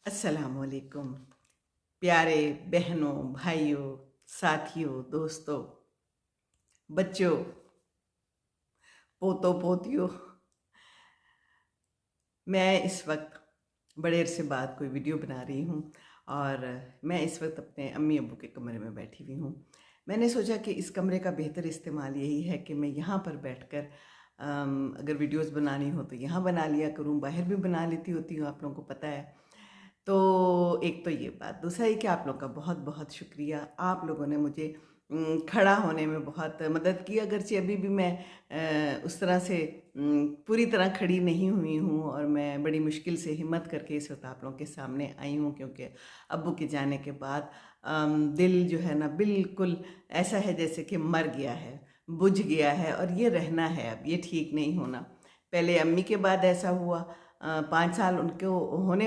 अस्सलामुअलैकुम प्यारे बहनों, भाइयों, साथियों, दोस्तों, बच्चों, पोतों पोतियों। मैं इस वक्त बड़े अरसे बाद कोई वीडियो बना रही हूँ और मैं इस वक्त अपने अम्मी अब्बू के कमरे में बैठी हुई हूँ। मैंने सोचा कि इस कमरे का बेहतर इस्तेमाल यही है कि मैं यहाँ पर बैठकर अगर वीडियोस बनानी हो तो यहाँ बना लिया करूँ, बाहर भी बना लेती होती हूँ, आप लोगों को पता है। तो एक तो ये बात, दूसरा ये कि आप लोगों का बहुत बहुत शुक्रिया। आप लोगों ने मुझे खड़ा होने में बहुत मदद की, अगरचे अभी भी मैं उस तरह से पूरी तरह खड़ी नहीं हुई हूँ और मैं बड़ी मुश्किल से हिम्मत करके इस वक्त आप लोगों के सामने आई हूँ, क्योंकि अब्बू के जाने के बाद दिल जो है ना बिल्कुल ऐसा है जैसे कि मर गया है, बुझ गया है और ये रहना है, अब ये ठीक नहीं होना। पहले अम्मी के बाद ऐसा हुआ, 5 साल उनको होने